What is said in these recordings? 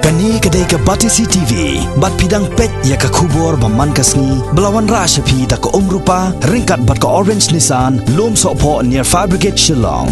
Kani kedai ke Batisi TV, bat pidang pet ya ke kubur baman kasni, belawan rasyapi tak ke rupa, ringkat bat ke Orange Nissan, lom sokpo near Fire Brigade Shillong.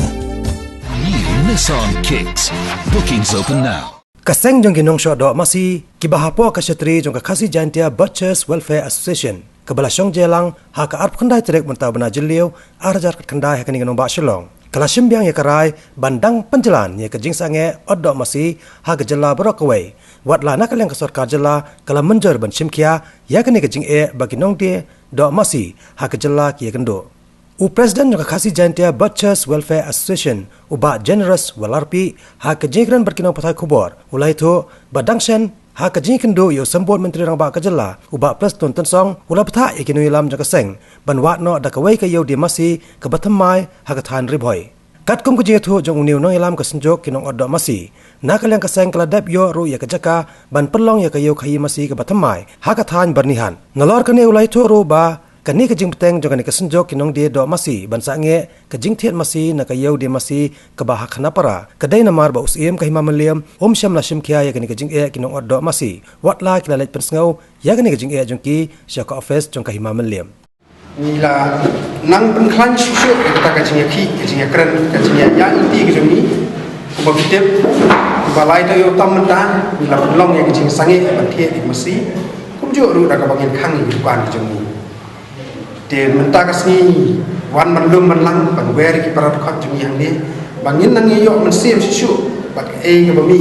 New Nissan Kicks. Bookings open now. Kaseng jong ginong syo do masi kibahapo ka syatri jong ka Khasi Jaintia Butchers Welfare Association kabala syong jelang ha ka arp khandai trek mentau bana jeliu arjar kat khandai ha kani ginong ba Shillong. Kala simbiang ya karai bandang penjelan ya ke jingsange odok masi ha ke jela berokawai wat la nak yang ke sarkar jela kala menjer ban simkia ya ke ni ke jing bagi nong dia dok masi ha ke jela ki ya kendo u president ka Khasi Jaintia Butchers Welfare Association uba generous walarpi ha ke jingran berkinong patai kubor ulai tu badangshen ha ke jing kendo yo sambot menteri rang ba ke jela uba president tensong ula pata ya kinu ilam jaka seng ban wat no da kawai ke yo di masi ke batamai ha ke than ribhoi kat kum ke je thu jong uniu nong ilam ke senjok kinong odok masi nakalang ka seng kala dap yo ru ya ke jaka ban perlong ya ke yo khai masi ke batamai ha ke than bernihan ngalor ke ne ulai thu ru ba kani ke jing peteng jong kani ke senjok kinong di dok masi ban sange ke jing thiet masi na ke yo di masi ke bah khanapara kedai namar ba usim ke hima meliam syam la sim khia ya kani ke jing kinong odok masi wat la kila lait pensngau ya kani ke jing jong ki syaka office jong ke hima meliam nila nang penklan susu kita kacingnya ki kacingnya keren kacingnya yang inti ke joni kuba fitep kuba lai tayo tamenta nila pelong ya kacing sange bantie di mesi kumjo ru da ka bangin khang ni bukan ke joni de menta kasni wan manlum manlang ban wer ki parat khat joni yang ni bangin nang yo mensim susu bak ke bami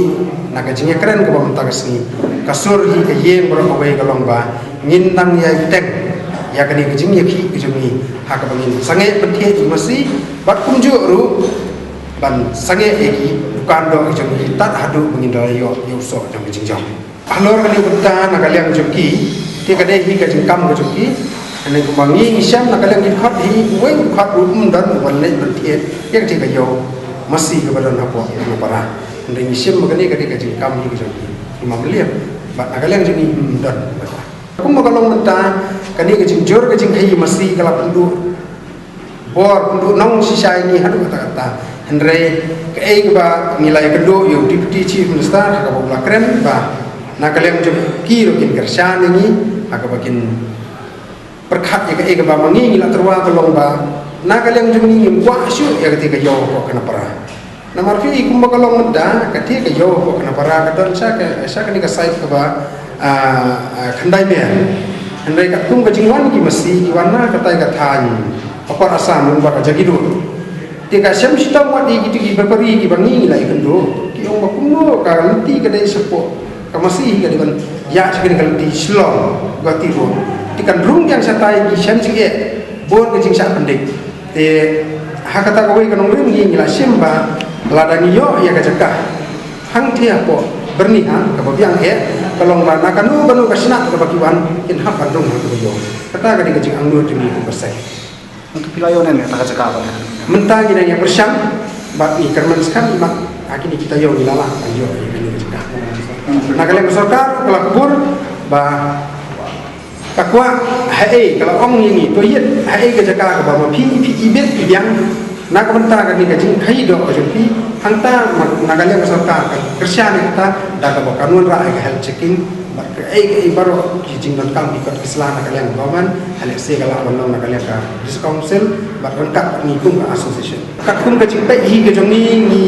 na kacingnya keren kuba menta kasni kasur hi ke yeng bro away ka longba ngin nang ya tek ya kani kejing ya ki kejumi hak bangin sange pentie di masi bat kumju ru ban sange eki bukan do kejumi tat hadu bangin do yo so jong kejing jong alor kani butta nakaliang jongki ti kade hi kejing kam kejumki ane kumangi isyam nakaliang ki khat hi weng khat ru dan ban le pentie yang ti kayo masi ke badan apo yo para ndeng isyam magani kade kejing kam hi kejumki imam liam bat nakaliang jeni dan kum magalong menta kani ke jingjor ke jingkai masi kala pendu bor pendu nong sisai ni hadu kata-kata henry ke ai ba nilai kedo yo deputy chief minister ka bula kren ba nakalem jom kiro kin kersan ni ka bakin perkhat ya ke ai ba mangi ngila terwa tolong ba nakalem jom ni wa syu ya ketika yo ko kana para namar fi kum magalong menta ketika yo ko kana para kadon sa ka ni ka site ka ba khandai me andai kat kum kajingwan ki masi ki warna katai ka than apa asam mun ba jagidu ti ka syam sitam wa di ki bapari ki bangi lai kendo ki ong bakuno ka lenti ka dai sepo ka masi ka diban ya sekali ka di Shillong ga ti ro ti kan rung yang satai ki syam jing bon ka jing sa pendik te hakata ka wei ka nong rim ngi la syam ba ladani yo ya ka jakah hang ti apo bernihan ka babiang kalong ba nakanu banu kasna ka bakiwan in hap bandung ha yo kata ka di kajing angnu demi ku persai untuk pilayonan ya tak cakap apa mentang ina yang bersam ba ni karman sekali mak akini kita yo dilala ayo ini cakap nakale besarkar kala kubur ba kakwa hae kalau ong ini to yet hae ka cakap ka ba pi ibet yang nak mentang ka ni kajing khai do ka jumpi hanta nagalia besarkar kersian kita dah ka kanun ra ka health checking ke ai baro kijing dan kam ikut keselan kalian government alexei kala bandong kalian ka dis council bat rengkat ni kum association kat kum ke cipta hi ke jongi ni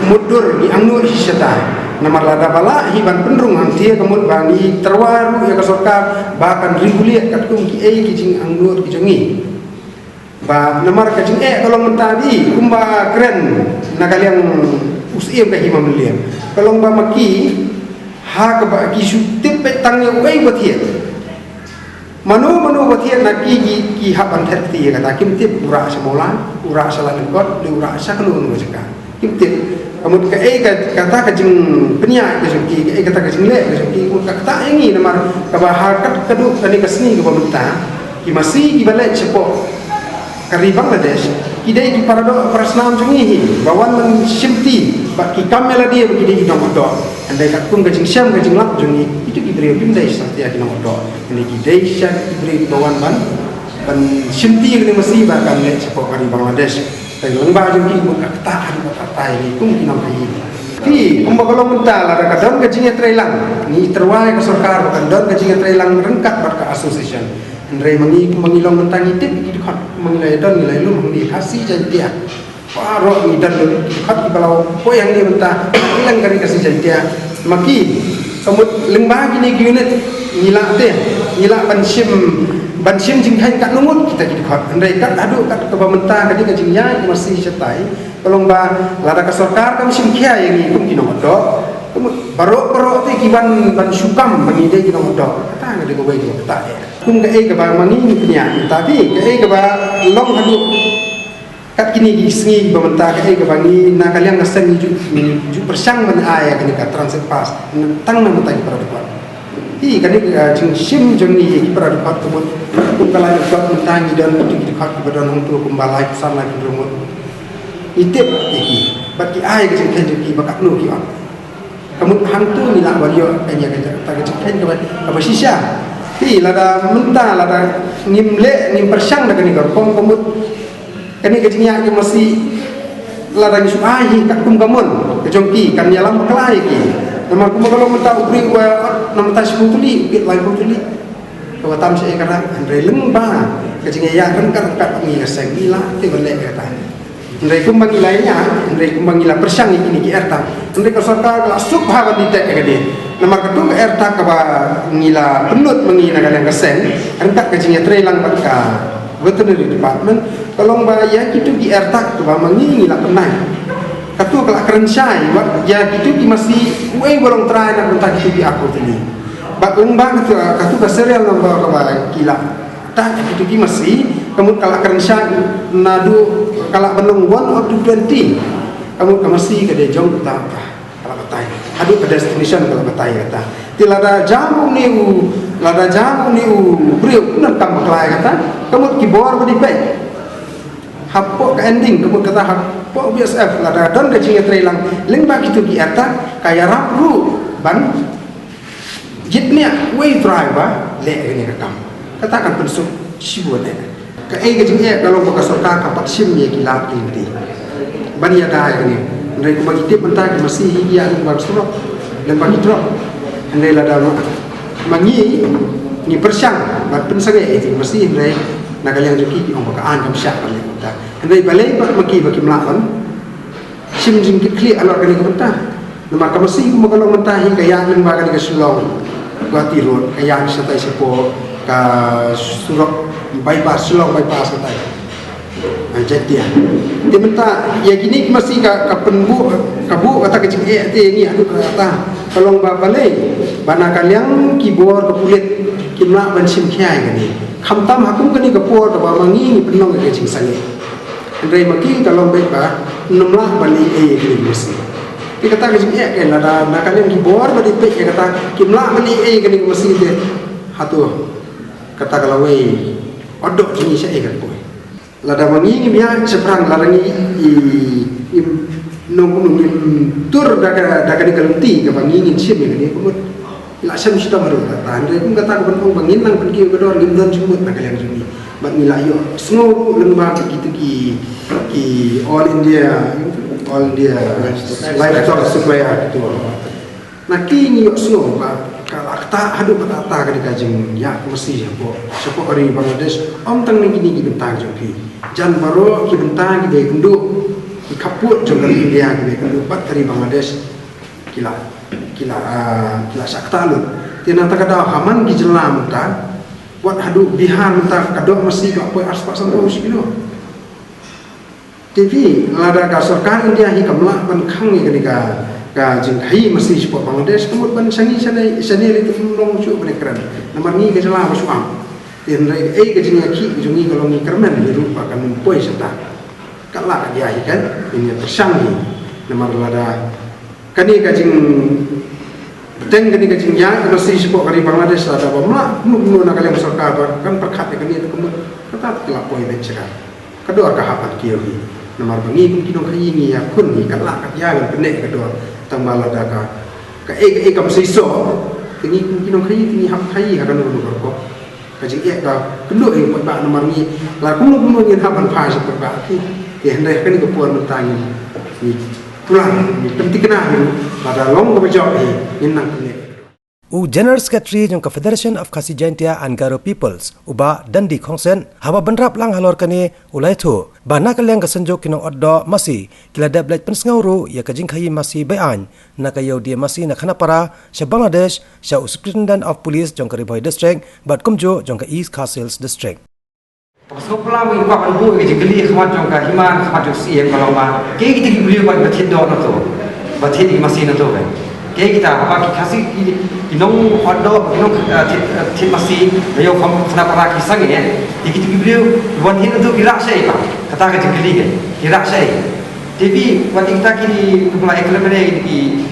mudur ni angur hisata namar lada bala hi ban pendrung ang tie kemud bani terwaru ya ke sorka bahkan reguliat kat kum ki ai kijing angur ki jongi ba namar ke jing kalau mentadi kumba keren nakalian usia ke hima meliam kalau ba maki ha ka ba ki sutip petang yo wei bathia manu bathia na ki haban thati ka ta kim tip ura samola ura salan kot ura saklu no jaka kim tip amut ka ai ka kata ka jing penya ka ki ai kata ka jing le ka ki ka ta ingi namar ka ba ha kat kadu kani ka sni ka bamta ki masih ki balai cepo kari Bangladesh kidai ki parado prasnam jungi bawan men simti ba ki kamela dia begini di nomor do andai kat kum gajing syam gajing lap jungi itu ki beri bindai satya di nomor do ini kidai syam ki beri bawan ban simti ni mesti bahkan le cepo kari Bangladesh tai lembah jungi mu kata hari kata ini kum ki nam hai Fi kumbaga mentah lah kadon gajinya trailang ni terwai ke sarkar kadon gajinya trailang rengkat bar ka association ndrei mangilong mentang itip ki khot mangilai don ngilai lu mangi kasih jantia paro ni dan khot ki balau po yang ni mentah ilang kari kasih jantia maki semut lembah gini unit ngilak teh ngilak bansim jingkai kat lumut kita ki khot ndrei kat adu kat ke mentah kadi gajing nya masih cetai kalau mbak lada ke sarkar kami simkia yang ni kum kino modok barok tu kiban ban syukam bagi dia kino modok kata ngade go bayi kata ya kum ke ke ba mangi ni punya tapi ke ba long hadu kat kini gisngi bamenta ke ba ni na kalian nasen ju persang ban aya kini ka transit pass tang na mutai para depan hi kani jing sim jeng ni para depan kum kala depan mentangi dan di dekat badan untuk kumbalai pesan lagi rumut itip iki bagi ai ke jeng ki bakat nu ki on kamu hantu ni lah walio kanya ta ke jeng ke sisya hi lada mentah lada nimle nim persang da kani kom komut kani ke jeng ya ke masih lada ni suahi kat kum kamun ke jongki kan yalam kelai ki nama kum kalau mentah ubri wa nama ta seputuli bit lai putuli ko tam se kara andre lengba ke jeng ya kan kat ni keseng ila te boleh kata ndai kumbang ilainya ndai kumbang ila persang ini ki erta ndai ka sarkar la subha ba ditek ke dia nama ketu ke erta ka ba ngila penut mengina kalian kesen hentak ke jinya trailang bakka veterinary department kalau ba ya kitu ki erta ka ba mangi ngila penai ketu kala kerensai ba ya kitu ki masih we bolong try nak entak kitu ki aku tadi ba lembang ketu ka serial nombor ka ba kila tak kitu ki masih kamu kalau kerensai nadu kalau belum 1 up to 20 kamu masih ke dia jong tak kalau batai adu ke destination kalau batai kata tilada jamu niu beriuk nak kam kelai kata kamu kibor bodi baik hapok ke ending kamu kata hapok BSF lada don ke jinga trailang lembak itu ki ata kaya rapu ban jitnya way driver le ini ke kamu katakan pensuk sibuat ke gajing kalau bekas sarkar kapat sim ye kilap kinti ban ya dai ni ndai ko bagi tip mentah masih hia ni bagus teruk dan bagi teruk ndai la dalam mangi ni persang bat pensage masih ndai nak yang joki ong ka an kam syak balik mentah ndai balai bat maki bagi melawan sim jing kli alor kali mentah nama ka masih mo kalau mentah hingga yang lembaga ni ke Sulong Guati Road yang setai sepo ka surok bypass Sulong bypass kata jadi dia minta ya gini masih ka penbu kabu kata kecil ni aku kata kalau balai bana kalian kibor ke kulit kimla ban sim khiai gani khamtam hakum gani ke por ba mangi penong ke cing sange ndai maki kalau baik ba numlah bali gini mesti kita kata kecil ke nada kalian kibor bali pe kata kimla bali gani mesti dia hatu kata kalau wei odok ini saya kan boy lada mangi ni dia seberang larangi nung tur daga ni kalenti ke mangi ni sim ni ko la sam sita baru kata andre pun kata ko pun bangin nang pergi ke dor limdan jumut nak kalian jumi bat milayo snow lembah gitu ki all India livestock supaya gitu nak kini yo snow ba kalau tak hadu patata ke dikajing ya mesti siapa dari Bangladesh om tang ni gini bentang joki jan baro ki bentang ki kenduk ki kaput jong dari India ki kenduk bat dari Bangladesh kila sakta lu tina tak ada haman ki jelam ta buat hadu Bihar ta kadok mesti ka apa aspak santo sikino TV lada ka sarkar India hi kamla ban khang ni ketika ka jingkai mesti support Bangladesh kemudian ban sangi sanai itu long cu beneran nomor ni ke jela masuam tin rai ke jinga ki jungi kalau ni kermen ni rupa kan poi seta kala dia kan ini tersang ni nomor lada kani ka jing teng kani ka jing ya mesti support kari Bangladesh ada bamla nu nak kalian sarkar kan perkat kani itu kemudian kata telah poi bencera kedua kahapat kiyogi nomor bangi kun kinong kai ni ya kun ni kala ka ya kan pendek kedua tambah lada ka kam siso tingi kinong kai tingi hak kai akan nu ko ka jing ka kendo buat ba nomor ni la kun ngin haban pa sa ba ki ya ndai kan ko puan mentang ni pulang penting kena pada long kebajak inang ni. General Secretary jongka Federation of Khasi Jaintia and Garo Peoples uba Dandi Khongsen hawa benrap lang halor kani ulai thu bana kaleng kasenjo kinong oddo masi kila dablet pensngauru ya kajing khayi masi bayan nakayo dia masi na khanapara sha Bangladesh sha Superintendent of Police jongka Riboy District bat kumjo jongka East Khasils District. Pasal pula we buat bu ke jeli khmat jongka himan khmat josi yang kalau ma ke kita beli buat batin do na to batin di masi na to kan ke kita apa khasi inong oddo inong tin masi ayo khana para kisang ya kita beli buat hin tu kira sai pa kata ke jeli ke kira sai TV buat kita kini pula eklemene di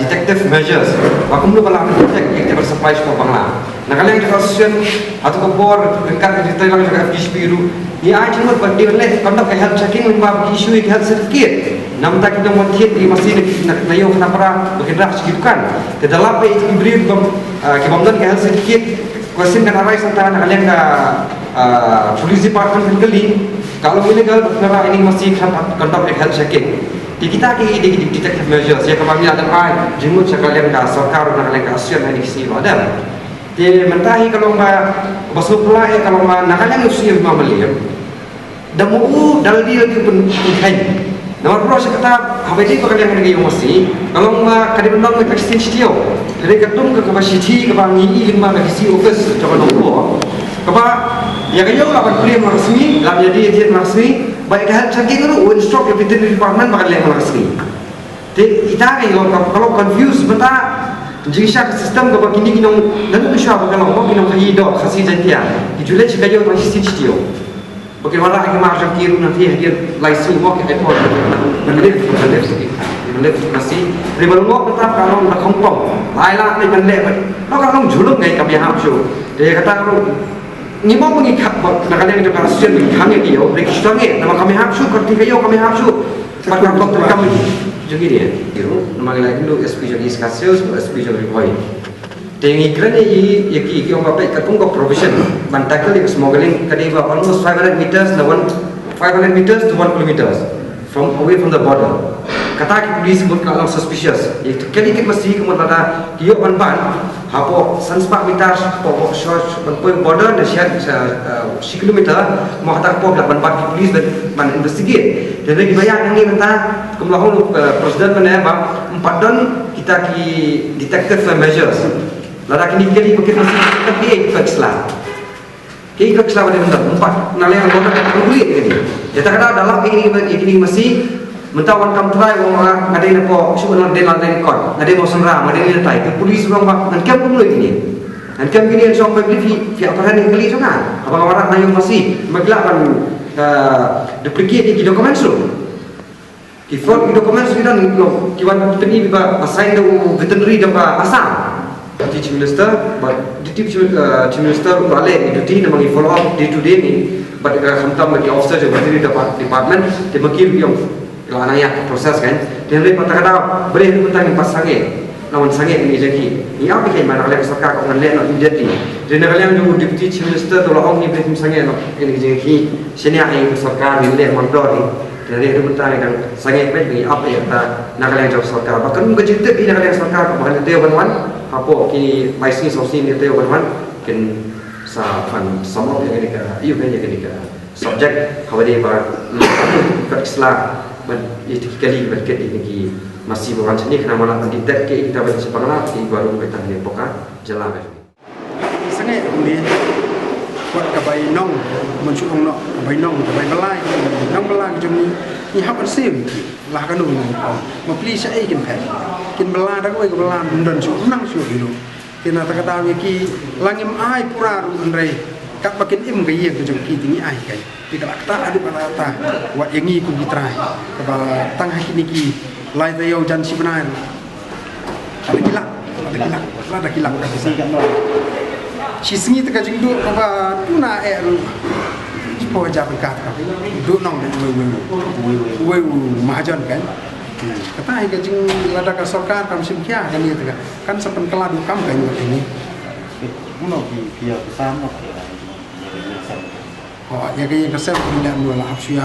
detective measures wakum lu bala detect active supply for bangla nakaleng juga association atau kebor dekat di Thailand juga FDSP biru ni ai cuma buat dia let conduct health checking lima isu health certificate nam tak kita montiet di masih nak layo kenapa bergerak segitukan ke dalam pe itu beri ke bangdan health certificate question kan arise antara nakaleng ke police department kali kalau illegal perkara ini masih conduct health checking di kita ke di detective measures ya kami ada ai jenguk sekalian ke sarkar nakaleng ke asian ini sini ada dia mentahi kalau basuh pula kalau nakaleng usia 5 miliar dan mau dalil dia pun ikai nomor dua sekata habis itu kalian lagi masih kalau kadang nak exchange dia dari ketum ke kapasiti ke bangi 5 bagi office coba nombor kapa ya kayo lawan kuliah resmi lam jadi dia resmi baik hal checking itu instruct veterinary department bakal yang resmi kita kalau confuse benda jika sistem ke begini kinong lalu bisa kalau mau kinong hidup khasi jantia dijual jika dia masih sih bagaimana kita macam kiru nanti dia license mau kita import benda masih ribuan mau tetap kalau nak Hongkong Thailand ni benda lo kalau julung ni kami harus dia kata kalau ni mau mengikat nak ada yang kita asian kami dia register ni nama kami harus kerti kayo kami harus pada waktu kami jadi dia nama lagi lu SP jadi Khasils SP jadi Riboy tengi kerana ia orang apa katung ko provision bantakal yang smuggling kadai almost 500 meters to 1 kilometers from away from the border kata police sebut kalau suspicious itu kali kita mesti kemudian ada dia ban hapo sanspak meter po short border dan share 1 kilometer mau kata po ban police ban investigate dan lagi banyak yang ini mentah kemudian presiden menembak 4 don kita ki detective measures lada kini kali mungkin masih tapi ikut Islam ikut Islam ada benda 4 nalai yang border kulit ini kita kata dalam ini masih mentawan kam try orang ada yang po sudah delan record ada mau senram ada yang tai ke polis orang dan kam pun ini dan kam gini yang sampai beli via apa yang kali juga abang orang naik masih maglaban duplicate di dokumen su di fraud di dokumen su dan kiwan teni ba assign the veterinary dan asam teaching minister but deputy chief minister wale duty namang follow up day to day ni but khamtam bagi officer di veterinary department dia makir yang kalau anaknya proses kan dan lepas kata boleh tentang yang pasange lawan sange ini jadi ni apa kayak mana kalau sarkar kau ngelak nak jadi dan kalau yang deputy chief minister tu orang ni boleh sange ini jadi sini ai sarkar ngelak mandor ni dari itu tentang yang sange baik ni apa yang ta nak kalau yang sarkar bahkan bercerita ni kalau yang sarkar bahkan dia wan apa kini license sosi ni dia wan kan sa fan sama yang ini kan iyo kan yang ini kan subject khabar bar kat Islam itu kali berkat ini masih bukan sini kena mana pendidik ke kita baca sepanglah di baru kita ni poka jalan ni. Sangat ni buat kabai nong mencuri nong kabai nong kabai belai nong belai macam ni hak bersih lah kan dulu. Mau beli saya ikan pet, ikan belai dah kau ikan belai bundan cuci nang cuci dulu. Kena tak kata ni langim ai pura andai kat makin gaya macam ini ai kai. Jika kita ada pada atas, buat yang ini pun kita kepada tengah kini lain dia yang janji benar. Ada kilang dah kesini. Sini tengah jengdu apa tu nak supaya jawab kat. Duduk nong we mahajan kan. Kata yang jeng ada ke sarkar kami simkia kan dia tengah kan sepen keladu kam kan ini. Mana dia bersama. Họ nhà cái concept mình làm người là học suy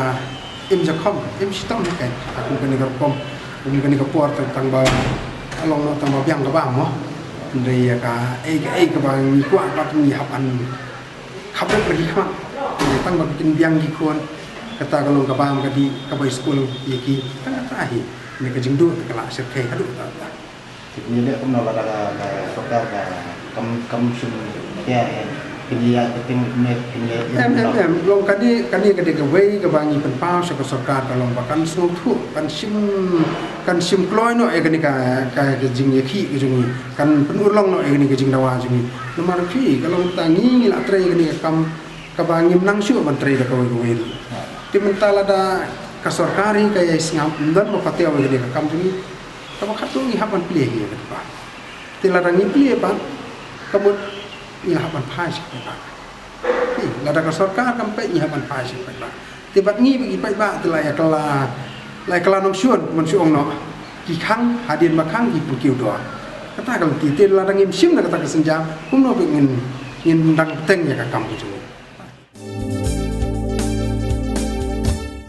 imจะคอมimชิต้องนี่กันaku kena kerpom kemudian ke port tentang bawa along no tang biang ke bang mo dari ka ke bang ni kuat pat ni hapan khabar pergi kah tang bang kin biang gi kon kata kalau ke bang ke di ke boy school ki tang kata hi ni ke jingdu ke la sir kai adu ta Jadi dia pun nak ada sokar kam sum ya pilih keting pilih long kadi ke wei ke bangi pen pau se ke sorkar kalau bakan sung thu kan sim kloi no e kani ka jing ye khi ke jung kan pen urlong no e kani ke jing dawa jung nomor khi kalau tangi la tre kani kam ka bangi nang syu man tre ka wei ti mental ada ka sorkari ka ye singam dan mo patia wei kani ka kam jung ka khatu ni hapan pilih ye ka tilarang ni pilih pa kamu ilahapan pajak pak. Lada ka sarkar kampai ilahapan pajak pak. Tibat ngi bagi pak telah ya kala nong syun mon syong no. Ki khang hadin ma khang ki pukiu do. Kata kalau titin ladang im sim na kata kesenjam, kumno pengin dang teng ya ka kam itu.